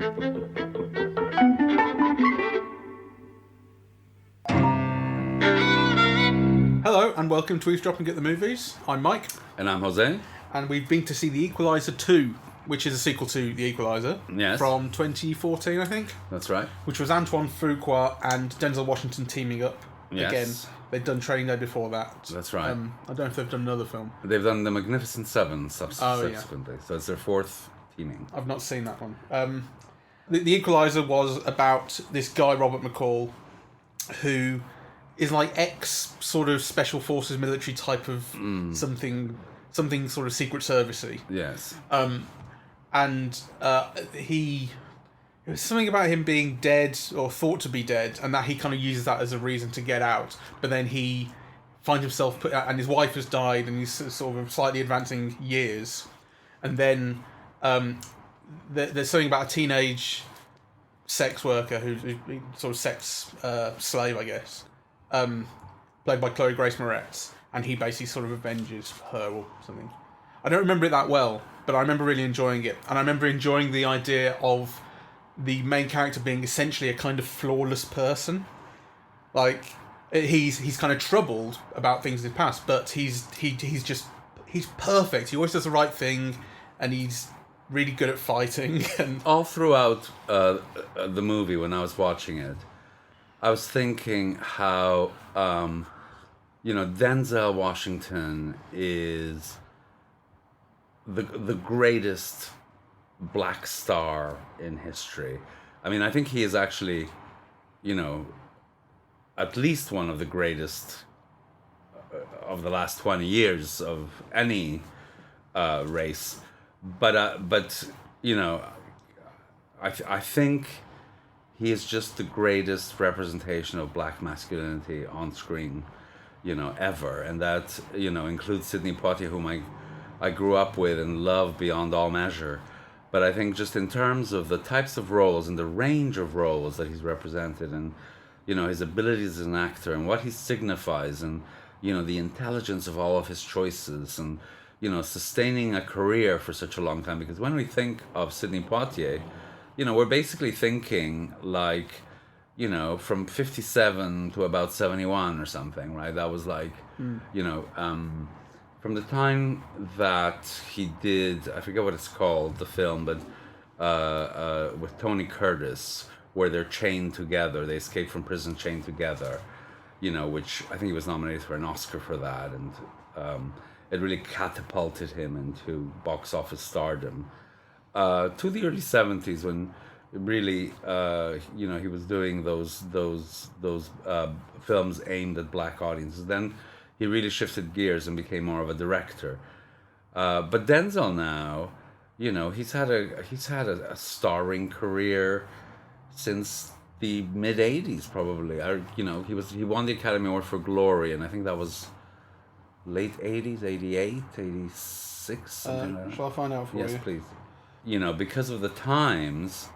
Hello and welcome to Eavesdropping at the Movies. I'm Mike. And I'm José. And we've been to see The Equalizer 2, which is a sequel to The Equalizer. Yes. From 2014, I think. That's right. Which was Antoine Fuqua and Denzel Washington teaming up. Yes. Again, they'd done Training Day before that. That's right. I don't know if they've done another film. They've done The Magnificent Seven subsequently. So it's their fourth teaming. I've not seen that one. The Equalizer was about this guy, Robert McCall, who is like ex sort of special forces military type of something sort of secret servicey. Yes. He it was something about him being dead or thought to be dead, and that he kind of uses that as a reason to get out. But then he finds himself put out, and his wife has died, and he's sort of slightly advancing years. And then there's something about a teenage sex worker who's sort of sex slave, I guess, played by Chloe Grace Moretz, and he basically sort of avenges her or something. I don't remember it that well, but I remember really enjoying it, and I remember enjoying the idea of the main character being essentially a kind of flawless person. Like he's kind of troubled about things in his past, but he's perfect. He always does the right thing, and he's really good at fighting. And all throughout the movie, when I was watching it, I was thinking how Denzel Washington is the greatest black star in history. I mean, I think he is actually, at least one of the greatest of the last 20 years of any race. But I think he is just the greatest representation of black masculinity on screen, ever. And that, includes Sidney Poitier, whom I grew up with and love beyond all measure. But I think just in terms of the types of roles and the range of roles that he's represented, and, his abilities as an actor and what he signifies, and, the intelligence of all of his choices, and, sustaining a career for such a long time. Because when we think of Sidney Poitier, we're basically thinking like, from 57 to about 71 or something, right? That was like, from the time that he did, I forget what it's called, the film, but with Tony Curtis, where they're chained together, they escape from prison chained together, which I think he was nominated for an Oscar for that, and it really catapulted him into box office stardom. To the early 70s, when really, he was doing those films aimed at black audiences. Then he really shifted gears and became more of a director. But Denzel now, he's had a starring career since the mid 80s probably. He won the Academy Award for Glory, and I think that was late 80s, 88, 86, something like that. Shall I find out for you? Yes, please. Because of the times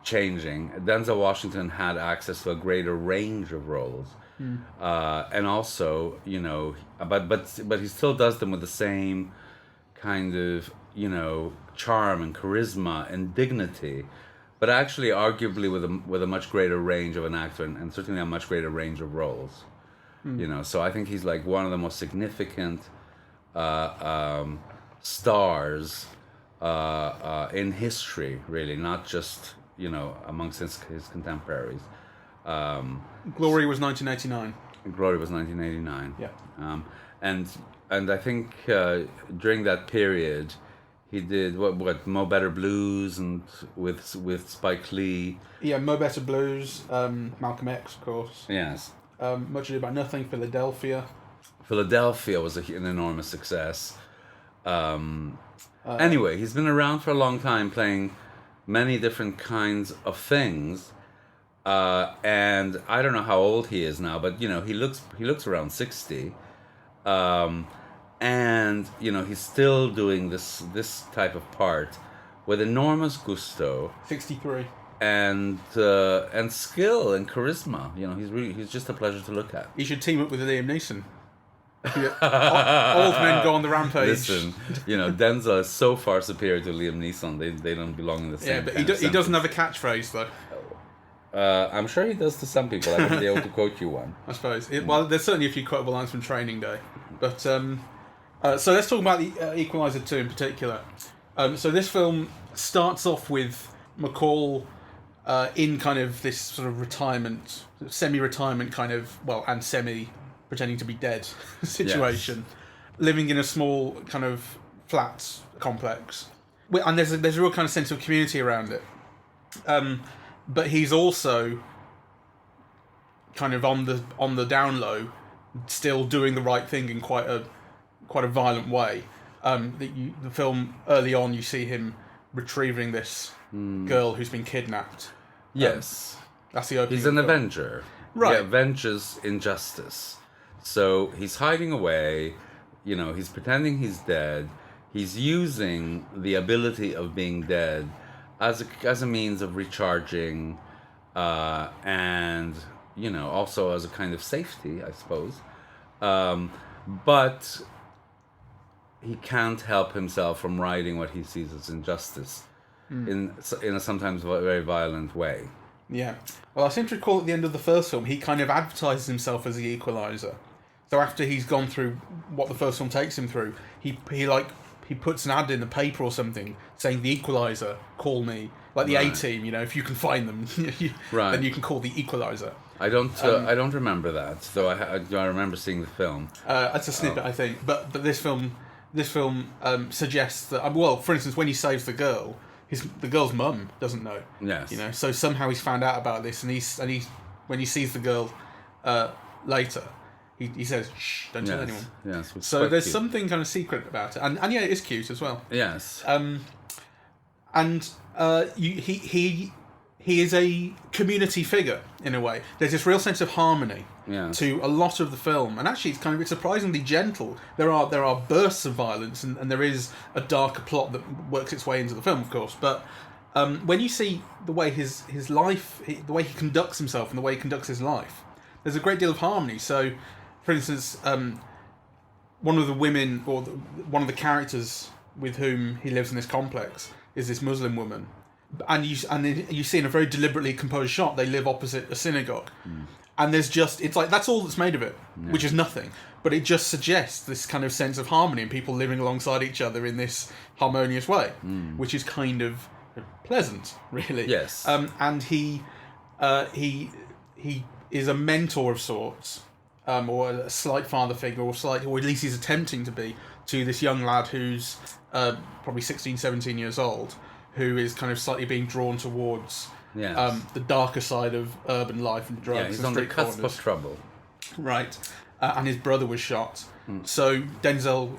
changing, Denzel Washington had access to a greater range of roles. And also, but he still does them with the same kind of, charm and charisma and dignity, but actually arguably with a much greater range of an actor, and certainly a much greater range of roles. So I think he's like one of the most significant stars in history, really, not just, amongst his contemporaries. Glory was 1989. Glory was 1989. Yeah. And I think during that period, he did what Mo Better Blues, and with Spike Lee. Yeah, Mo Better Blues, Malcolm X, of course. Yes. Much Ado About Nothing, Philadelphia. Philadelphia was an enormous success. Anyway, he's been around for a long time, playing many different kinds of things. And I don't know how old he is now, but he looks around 60. And he's still doing this type of part with enormous gusto. 63. And skill and charisma. He's just a pleasure to look at. He should team up with Liam Neeson. Old men go on the rampage. Listen, Denzel is so far superior to Liam Neeson. They don't belong in the same. Yeah, but he doesn't have a catchphrase though. I'm sure he does to some people. I wouldn't be able to quote you one. I suppose. Well, there's certainly a few quotable lines from Training Day. But so let's talk about the Equalizer 2 in particular. So this film starts off with McCall in kind of this sort of retirement, semi-retirement kind of, and semi-pretending to be dead situation, living in a small kind of flat complex. And there's a real kind of sense of community around it. But he's also kind of on the down low, still doing the right thing in quite a violent way. The film early on, you see him retrieving this girl who's been kidnapped. Yes, that's the opening. He's an avenger. Right. He avenges injustice. So he's hiding away. He's pretending he's dead. He's using the ability of being dead as a means of recharging, and also as a kind of safety, I suppose. But he can't help himself from writing what he sees as injustice in a sometimes very violent way. Yeah. Well, I seem to recall at the end of the first film, he kind of advertises himself as the Equalizer. So after he's gone through what the first film takes him through, he puts an ad in the paper or something saying the Equalizer, call me. Like the A-Team, if you can find them, then you can call the Equalizer. I don't remember that, though I remember seeing the film. It's a snippet, I think. But this film suggests that, for instance, when he saves the girl, the girl's mum doesn't know. Yes. So somehow he's found out about this, and he when he sees the girl later, he says, "Shh, don't tell anyone." Yes. So there's something kind of secret about it, and yeah, it is cute as well. Yes. He is a community figure in a way. There's this real sense of harmony to a lot of the film, and actually it's surprisingly gentle. There are bursts of violence, and there is a darker plot that works its way into the film, of course. But when you see the way his life, the way he conducts himself, and the way he conducts his life, there's a great deal of harmony. So, for instance, one of the women or one of the characters with whom he lives in this complex is this Muslim woman. And you see in a very deliberately composed shot, they live opposite a synagogue. And it's like, that's all that's made of it, which is nothing. But it just suggests this kind of sense of harmony and people living alongside each other in this harmonious way, which is kind of pleasant, really. Yes. And he is a mentor of sorts, or a slight father figure, or at least he's attempting to be, to this young lad who's probably 16, 17 years old, who is kind of slightly being drawn towards the darker side of urban life and drugs. Yeah, he's and on the street cusp corners. of trouble. Right. And his brother was shot. So Denzel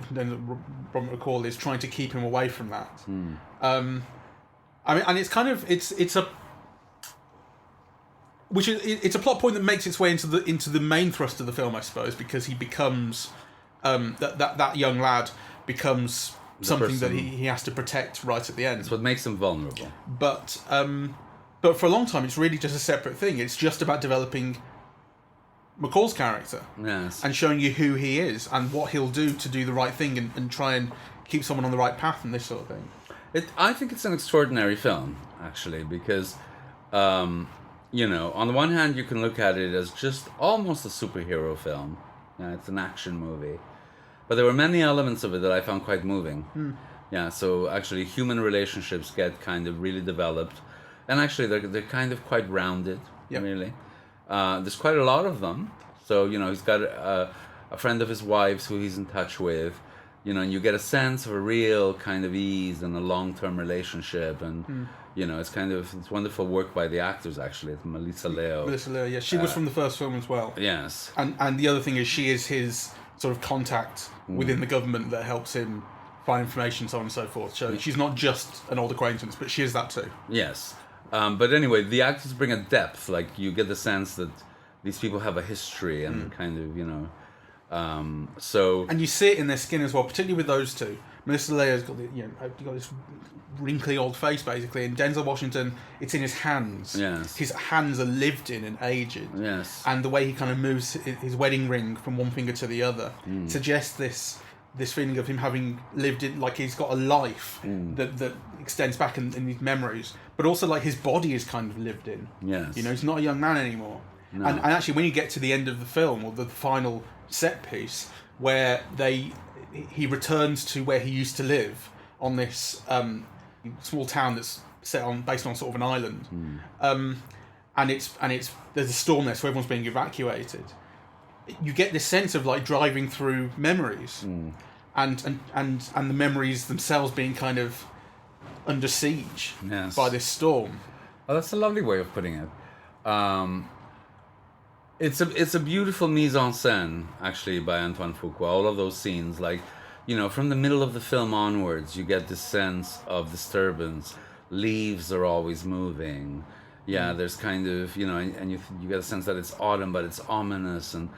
from McCall is trying to keep him away from that. And it's kind of it's a plot point that makes its way into the main thrust of the film, I suppose, because he becomes that young lad becomes something that he has to protect right at the end. That's what makes him vulnerable. But for a long time, it's really just a separate thing. It's just about developing McCall's character. Yes. And showing you who he is and what he'll do to do the right thing and try and keep someone on the right path and this sort of thing. I think it's an extraordinary film, actually, because, on the one hand, you can look at it as just almost a superhero film. It's an action movie. But there were many elements of it that I found quite moving. Yeah, so actually human relationships get kind of really developed. And actually they're kind of quite rounded, really. There's quite a lot of them. So, he's got a friend of his wife's who he's in touch with. And you get a sense of a real kind of ease and a long-term relationship. And, it's wonderful work by the actors, actually. It's Melissa Leo, yeah. She was from the first film as well. Yes. And the other thing is she is his sort of contact within the government that helps him find information, so on and so forth. So she's not just an old acquaintance, but she is that too. Yes. But anyway, the actors bring a depth. Like, you get the sense that these people have a history and kind of, So And you see it in their skin as well, particularly with those two. Melissa Leo's got got this wrinkly old face basically, and Denzel Washington, it's in his hands. Yes. His hands are lived in and aged. Yes. And the way he kind of moves his wedding ring from one finger to the other suggests this feeling of him having lived in, like he's got a life that extends back in his memories, but also like his body is kind of lived in. Yes. He's not a young man anymore. No. And actually, when you get to the end of the film, or the final set piece, where he returns to where he used to live on this small town that's based on sort of an island, and it's there's a storm there, so everyone's being evacuated. You get this sense of like driving through memories, and the memories themselves being kind of under siege by this storm. Oh, that's a lovely way of putting it. It's a beautiful mise en scène, actually, by Antoine Fuqua. All of those scenes, like, from the middle of the film onwards, you get this sense of disturbance. Leaves are always moving. Yeah, there's kind of, and you get a sense that it's autumn, but it's ominous, and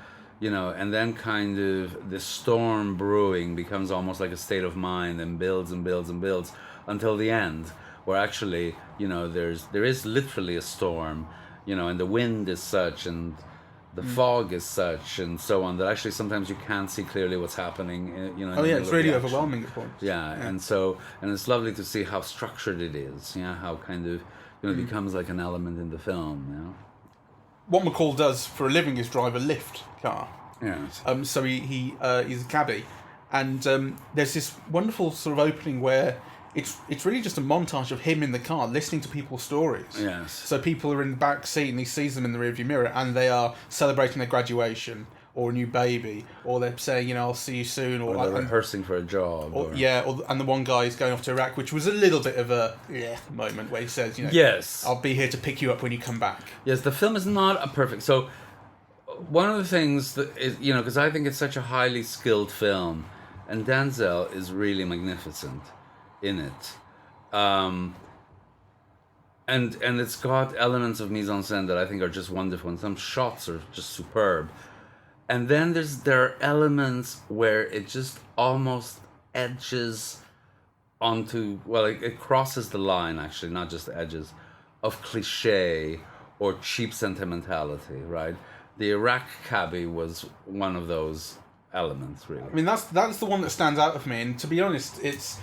and then kind of the storm brewing becomes almost like a state of mind, and builds and builds and builds until the end, where actually, there is literally a storm, and the wind is such, and the fog is such, and so on, that actually sometimes you can't see clearly what's happening. It's really overwhelming at points. Yeah, and it's lovely to see how structured it is. Yeah, how kind of it becomes like an element in the film. What McCall does for a living is drive a lift car. Yes. So he's a cabbie, and there's this wonderful sort of opening where it's really just a montage of him in the car listening to people's stories. Yes. So people are in the back seat and he sees them in the rearview mirror, and they are celebrating their graduation or a new baby, or they're saying, I'll see you soon, or they're rehearsing for a job. And the one guy is going off to Iraq, which was a little bit of a moment where he says, yes, I'll be here to pick you up when you come back. Yes, the film is not a perfect. So one of the things that is, because I think it's such a highly skilled film, and Denzel is really magnificent in it, and it's got elements of mise en scène that I think are just wonderful, and some shots are just superb. And then there are elements where it just almost edges onto, it crosses the line, actually, not just edges, of cliche or cheap sentimentality, right? The Iraq cabbie was one of those elements, really. I mean, that's the one that stands out for me, and to be honest, it's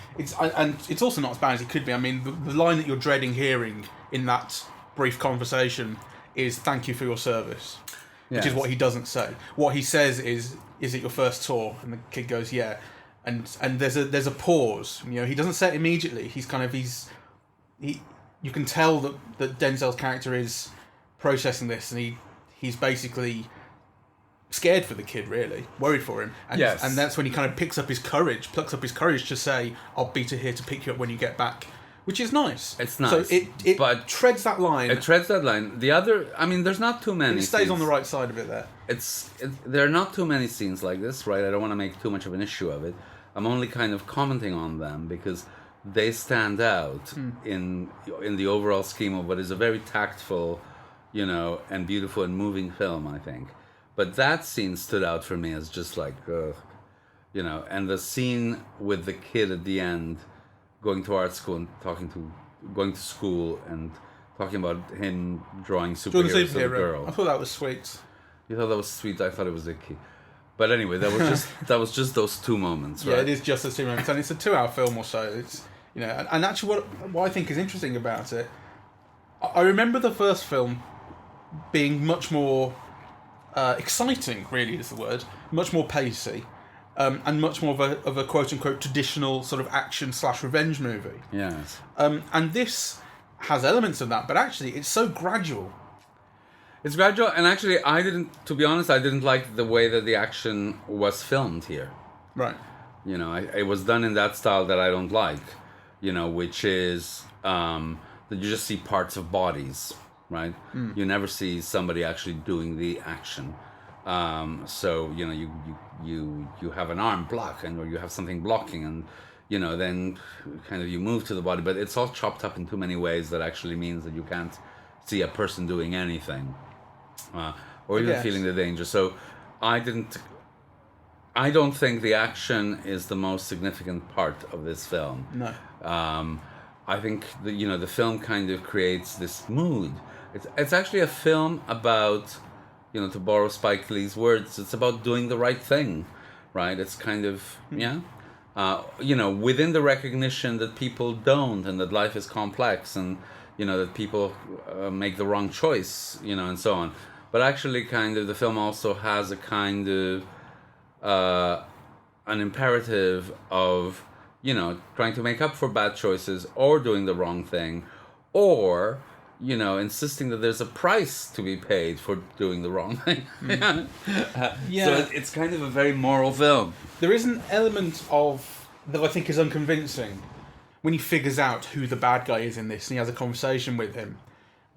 also not as bad as it could be. I mean, the line that you're dreading hearing in that brief conversation is "Thank you for your service." Which is what he doesn't say. What he says is it your first tour? And the kid goes, yeah. And there's a pause. He doesn't say it immediately. You can tell that Denzel's character is processing this, and he's basically scared for the kid, really, worried for him. And, yes. And that's when he kind of plucks up his courage to say, I'll be here to pick you up when you get back. Which is nice. It's nice. So it treads that line. It treads that line. The other, there's not too many. It stays scenes. on the right side of it there. There are not too many scenes like this, right? I don't want to make too much of an issue of it. I'm only kind of commenting on them because they stand out in the overall scheme of what is a very tactful, and beautiful and moving film, I think. But that scene stood out for me as just like, and the scene with the kid at the end, going to art school and going to school and talking about him drawing superheroes as a girl. I thought that was sweet. You thought that was sweet? I thought it was icky. But anyway, that was just those two moments, right? Yeah, it is just those 2 moments, and it's a 2-hour film or so. It's and actually, what I think is interesting about it, I remember the first film being much more exciting. Really, is the word. Much more pacey. And much more of a quote-unquote traditional sort of action/revenge movie. Yes. And this has elements of that, but actually it's so gradual. It's gradual, and actually to be honest, I didn't like the way that the action was filmed here. Right. It was done in that style that I don't like, which is that you just see parts of bodies, right? You never see somebody actually doing the action. So you have an arm block, or you have something blocking, and then kind of you move to the body, but it's all chopped up in too many ways that actually means that you can't see a person doing anything, or even feeling the danger. So I didn't. I don't think the action is the most significant part of this film. No. I think the film kind of creates this mood. It's actually a film about, to borrow Spike Lee's words, it's about doing the right thing, right? It's kind of within the recognition that people don't, and that life is complex, and that people make the wrong choice, and so on. But actually, kind of, the film also has a kind of an imperative of, trying to make up for bad choices, or doing the wrong thing, or, insisting that there's a price to be paid for doing the wrong thing. So it's kind of a very moral film. There is an element of that I think is unconvincing when he figures out who the bad guy is in this, and he has a conversation with him.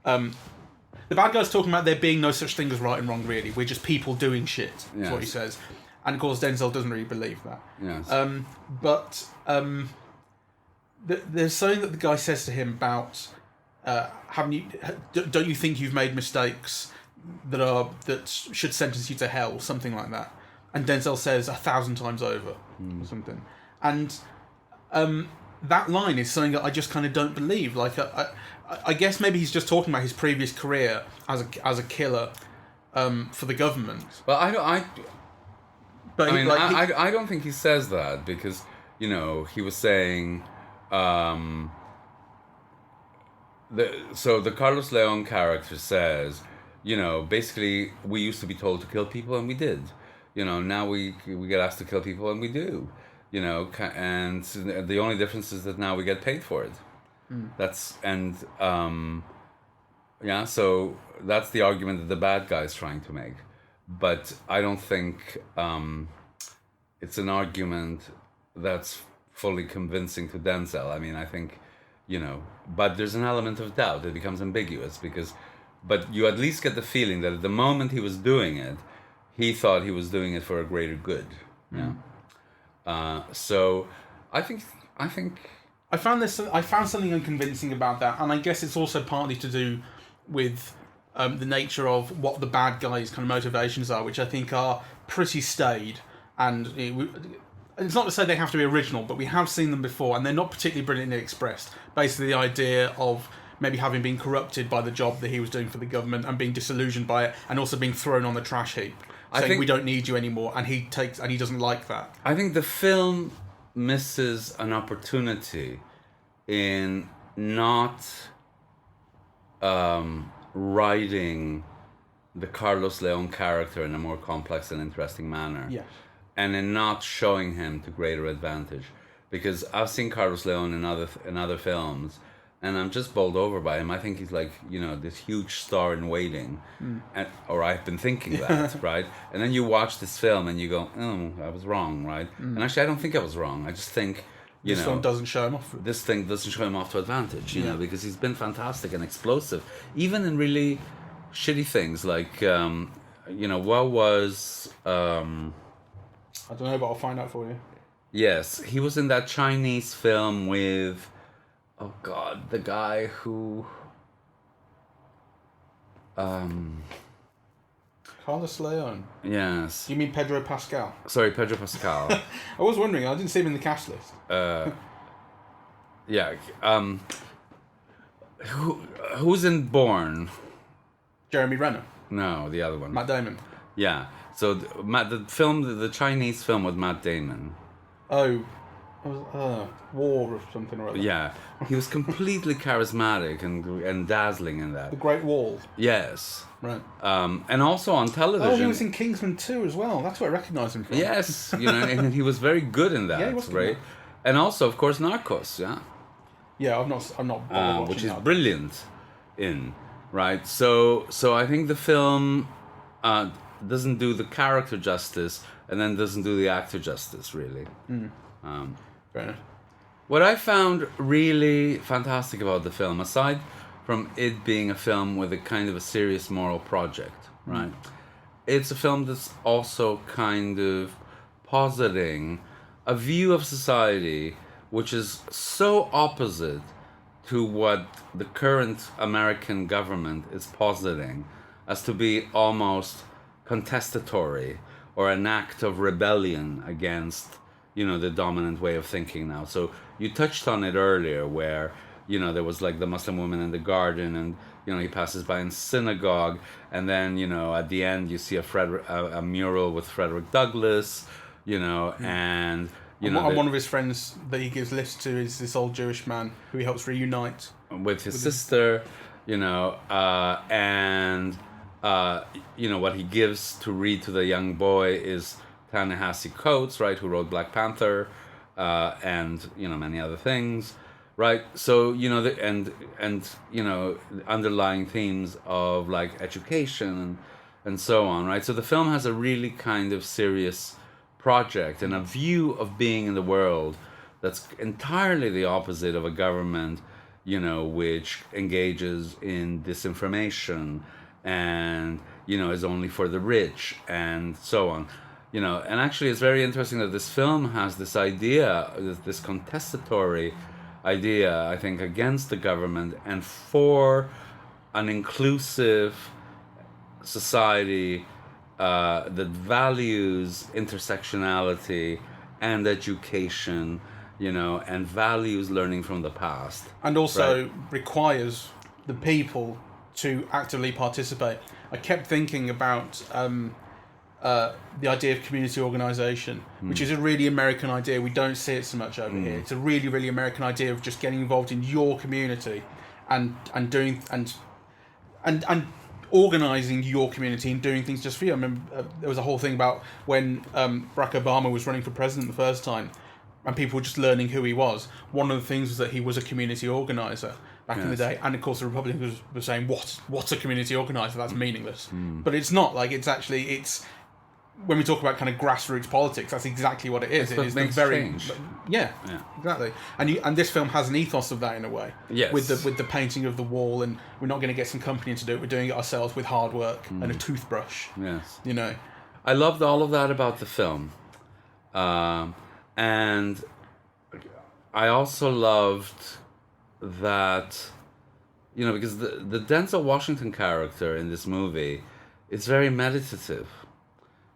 The bad guy's talking about there being no such thing as right and wrong, really. We're just people doing shit, is what he says. And of course, Denzel doesn't really believe that. Yes. There's something that the guy says to him about, don't you think you've made mistakes that should sentence you to hell, something like that. And Denzel says 1,000 times over, or something. And that line is something that I just kind of don't believe. Like, I guess maybe he's just talking about his previous career as a killer for the government. Well, I don't think he says that, because he was saying the Carlos Leon character says, basically, we used to be told to kill people, and we did. Now we get asked to kill people, and we do. And the only difference is that now we get paid for it. So that's the argument that the bad guy is trying to make. But I don't think it's an argument that's fully convincing to Denzel. I mean, I think, but there's an element of doubt. It becomes ambiguous but you at least get the feeling that at the moment he was doing it, he thought he was doing it for a greater good. So I think I found something unconvincing about that, and I guess it's also partly to do with the nature of what the bad guys' kind of motivations are, which I think are pretty staid. And it's not to say they have to be original, but we have seen them before, and they're not particularly brilliantly expressed. Basically, the idea of maybe having been corrupted by the job that he was doing for the government and being disillusioned by it, and also being thrown on the trash heap, saying we don't need you anymore, and he doesn't like that. I think the film misses an opportunity in not writing the Carlos Leon character in a more complex and interesting manner. Yes. And in not showing him to greater advantage. Because I've seen Carlos Leon in other films, and I'm just bowled over by him. I think he's like, this huge star in waiting. Or I've been thinking that, right? And then you watch this film and you go, oh, I was wrong, right? And actually, I don't think I was wrong. I just think, this film doesn't show him off. This thing doesn't show him off to advantage, because he's been fantastic and explosive. Even in really shitty things, like, what was... I don't know, but I'll find out for you. Yes, he was in that Chinese film with... Oh God, the guy who... Carlos Leon. Yes. You mean Pedro Pascal? Sorry, Pedro Pascal. I was wondering, I didn't see him in the cast list. Yeah. Who's in Bourne? Jeremy Renner. No, the other one. Matt Damon. Yeah. So the Chinese film with Matt Damon. Oh, War or something or other. Yeah, he was completely charismatic and dazzling in that. The Great Wall. Yes. Right. And also on television. Oh, he was in Kingsman 2 as well. That's where I recognise him from. Yes, and he was very good in that. Yeah, he was good, right? And also, of course, Narcos. Yeah. Yeah, I'm not. Which is brilliant in, right? So I think the film doesn't do the character justice, and then doesn't do the actor justice, really. Fair enough. What I found really fantastic about the film, aside from it being a film with a kind of a serious moral project, right? It's a film that's also kind of positing a view of society which is so opposite to what the current American government is positing as to be almost contestatory or an act of rebellion against, the dominant way of thinking now. So you touched on it earlier, where there was like the Muslim woman in the garden, and he passes by in synagogue, and then at the end you see a mural with Frederick Douglass, and one of his friends that he gives lifts to is this old Jewish man who he helps reunite with his sister, and what he gives to read to the young boy is Ta-Nehisi Coates, right, who wrote Black Panther, and many other things, right? So underlying themes of like education and so on, right? So the film has a really kind of serious project and a view of being in the world that's entirely the opposite of a government, which engages in disinformation and is only for the rich and so on. And actually it's very interesting that this film has this idea, this contestatory idea, I think, against the government and for an inclusive society that values intersectionality and education, and values learning from the past. And also right? requires the people to actively participate. I kept thinking about the idea of community organisation, which is a really American idea. We don't see it so much over here. It's a really, really American idea of just getting involved in your community and doing and organising your community and doing things just for you. I remember there was a whole thing about when Barack Obama was running for president the first time, and people were just learning who he was. One of the things was that he was a community organiser back in the day, and of course the Republicans were saying, "What's a community organiser? That's meaningless." But it's not. Like it's when we talk about kind of grassroots politics, that's exactly what it is. It is the very change. Yeah, exactly. And this film has an ethos of that in a way. Yes. With the painting of the wall, and we're not going to get some company to do it. We're doing it ourselves with hard work and a toothbrush. Yes. I loved all of that about the film, and I also loved that, because the Denzel Washington character in this movie is very meditative.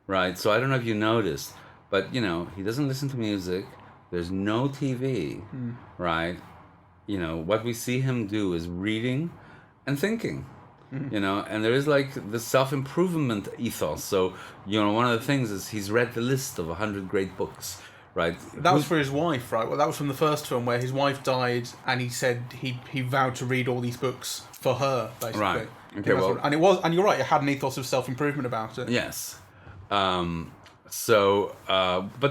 Right, so I don't know if you noticed, but he doesn't listen to music. There's no TV, right? What we see him do is reading and thinking, and there is like the self-improvement ethos. So, one of the things is he's read the list of 100 great books, right? That was for his wife, right? Well, that was from the first film where his wife died, and he said he vowed to read all these books for her, basically. Right. Okay. Well, and you're right. It had an ethos of self-improvement about it. Yes. But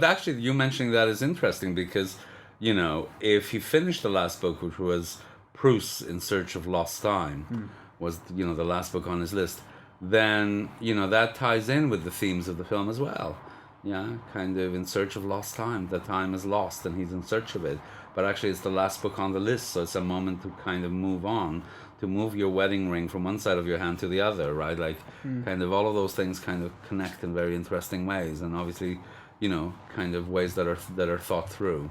actually you mentioning that is interesting because, if he finished the last book, which was Proust's In Search of Lost Time, was, the last book on his list, then, that ties in with the themes of the film as well. Yeah, kind of in search of lost time. The time is lost and he's in search of it. But actually it's the last book on the list, so it's a moment to kind of move on, to move your wedding ring from one side of your hand to the other, right? Like, kind of all of those things kind of connect in very interesting ways, and obviously, kind of ways that are thought through.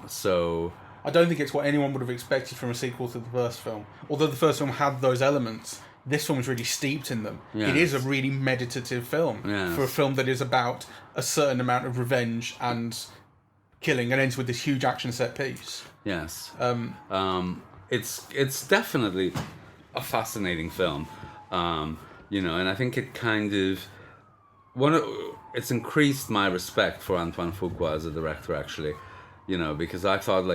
So I don't think it's what anyone would have expected from a sequel to the first film. Although the first film had those elements, this film is really steeped in them. Yes. It is a really meditative film for a film that is about a certain amount of revenge and killing, and ends with this huge action set piece. Yes. It's definitely a fascinating film, and I think it kind of it's increased my respect for Antoine Fuqua as a director, actually, because I thought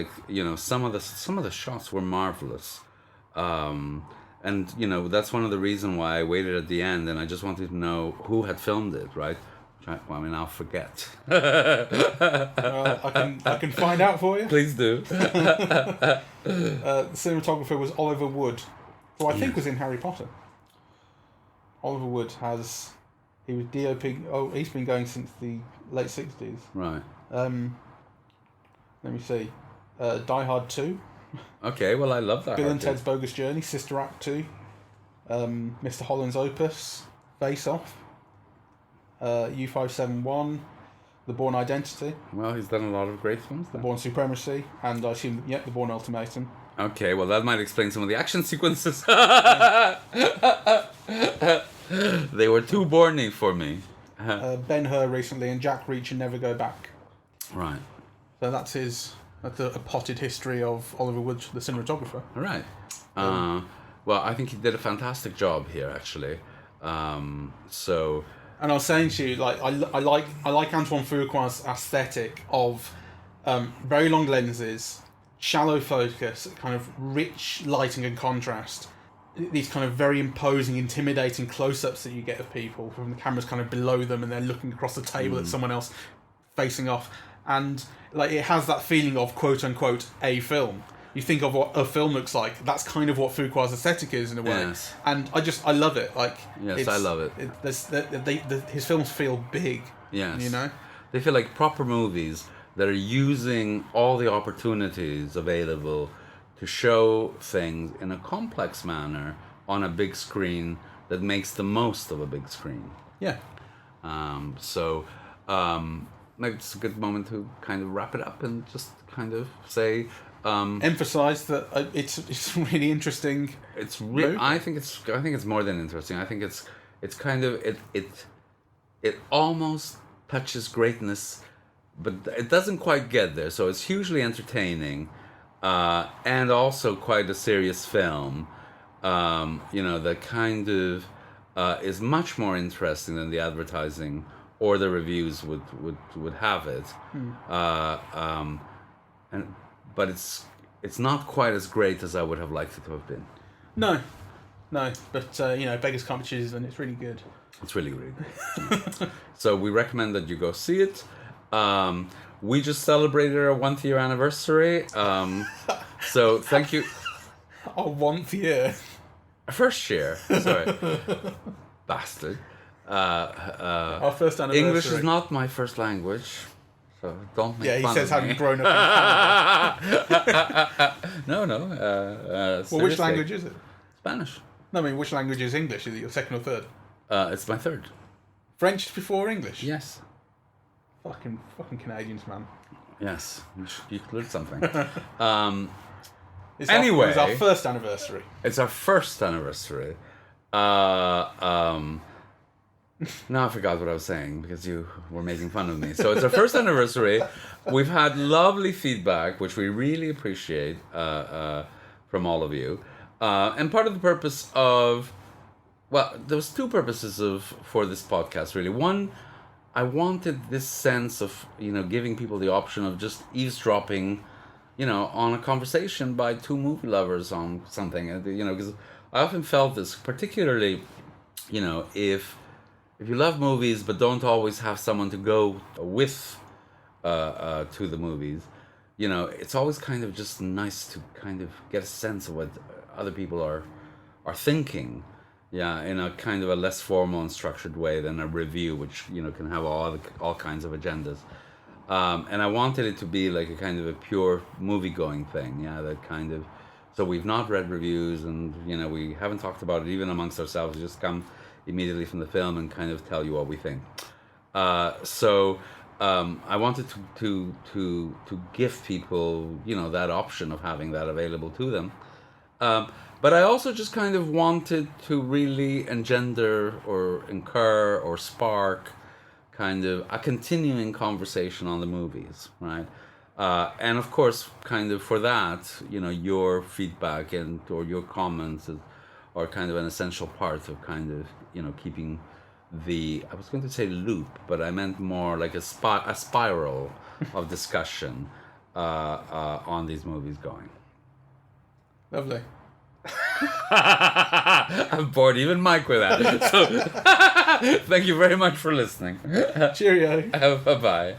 some of the shots were marvelous, and that's one of the reasons why I waited at the end, and I just wanted to know who had filmed it, right? I'll forget. I can find out for you. Please do. The cinematographer was Oliver Wood, who I think was in Harry Potter. Oliver Wood he was DOP. Oh, he's been going since the late 60s. Right. Let me see. Die Hard 2. Okay, well, I love that. Bill and Ted's Bogus Journey, Sister Act 2, Mr. Holland's Opus, Face Off, U571, The Bourne Identity. Well, he's done a lot of great films. The Bourne Supremacy, and I assume, The Bourne Ultimatum. Okay, well, that might explain some of the action sequences. They were too Bourne-y for me. Ben-Hur recently, and Jack Reach and Never Go Back. Right. So that's a potted history of Oliver Wood, the cinematographer. All right. Well, I think he did a fantastic job here, actually. So. And I was saying to you, like, I like Antoine Fuqua's aesthetic of very long lenses, shallow focus, kind of rich lighting and contrast. These kind of very imposing, intimidating close-ups that you get of people from the cameras kind of below them, and they're looking across the table at someone else facing off, and like it has that feeling of quote unquote a film. You think of what a film looks like. That's kind of what Fuqua's aesthetic is in a way, Yes. and I love it. Like Yes, I love it. His films feel big. Yes. You know, they feel like proper movies that are using all the opportunities available to show things in a complex manner on a big screen that makes the most of a big screen. Yeah. Maybe it's a good moment to kind of wrap it up and just kind of say, emphasize that it's really interesting. I think it's more than interesting. I think it's kind of it almost touches greatness, but it doesn't quite get there. So it's hugely entertaining. And also quite a serious film, that kind of is much more interesting than the advertising or the reviews would have it. But it's not quite as great as I would have liked it to have been. No, but beggars can't be choosers, and it's really good. It's really, really good. So we recommend that you go see it. We just celebrated our 1st year anniversary. So thank you. Our 1st year. First year. Sorry. Bastard. Our first anniversary. English is not my first language. So don't make fun of me. Yeah, he says having grown up in Canada. No. Well, which language is it? Spanish. No, I mean, which language is English? Is it your second or third? It's my third. French before English? Yes. Fucking Canadians, man. Yes, you learned something. It's anyway, our first anniversary. It's our first anniversary. Now I forgot what I was saying because you were making fun of me. So it's our first anniversary. We've had lovely feedback, which we really appreciate from all of you. And part of the purpose of, there was two purposes for this podcast, really. One, I wanted this sense of, giving people the option of just eavesdropping, on a conversation by two movie lovers on something, because I often felt this, particularly, if you love movies but don't always have someone to go with to the movies, it's always kind of just nice to kind of get a sense of what other people are thinking. Yeah, in a kind of a less formal and structured way than a review, which can have all kinds of agendas. And I wanted it to be like a kind of a pure movie-going thing. Yeah, that kind of. So we've not read reviews, and we haven't talked about it even amongst ourselves. We just come immediately from the film and kind of tell you what we think. I wanted to give people that option of having that available to them. But I also just kind of wanted to really engender or incur or spark kind of a continuing conversation on the movies, right? And of course, kind of for that, your feedback or your comments are kind of an essential part of kind of, keeping I was going to say loop, but I meant more like a spiral of discussion on these movies going. Lovely. I've bored even Mike with that. So, thank you very much for listening. Cheerio. Bye-bye.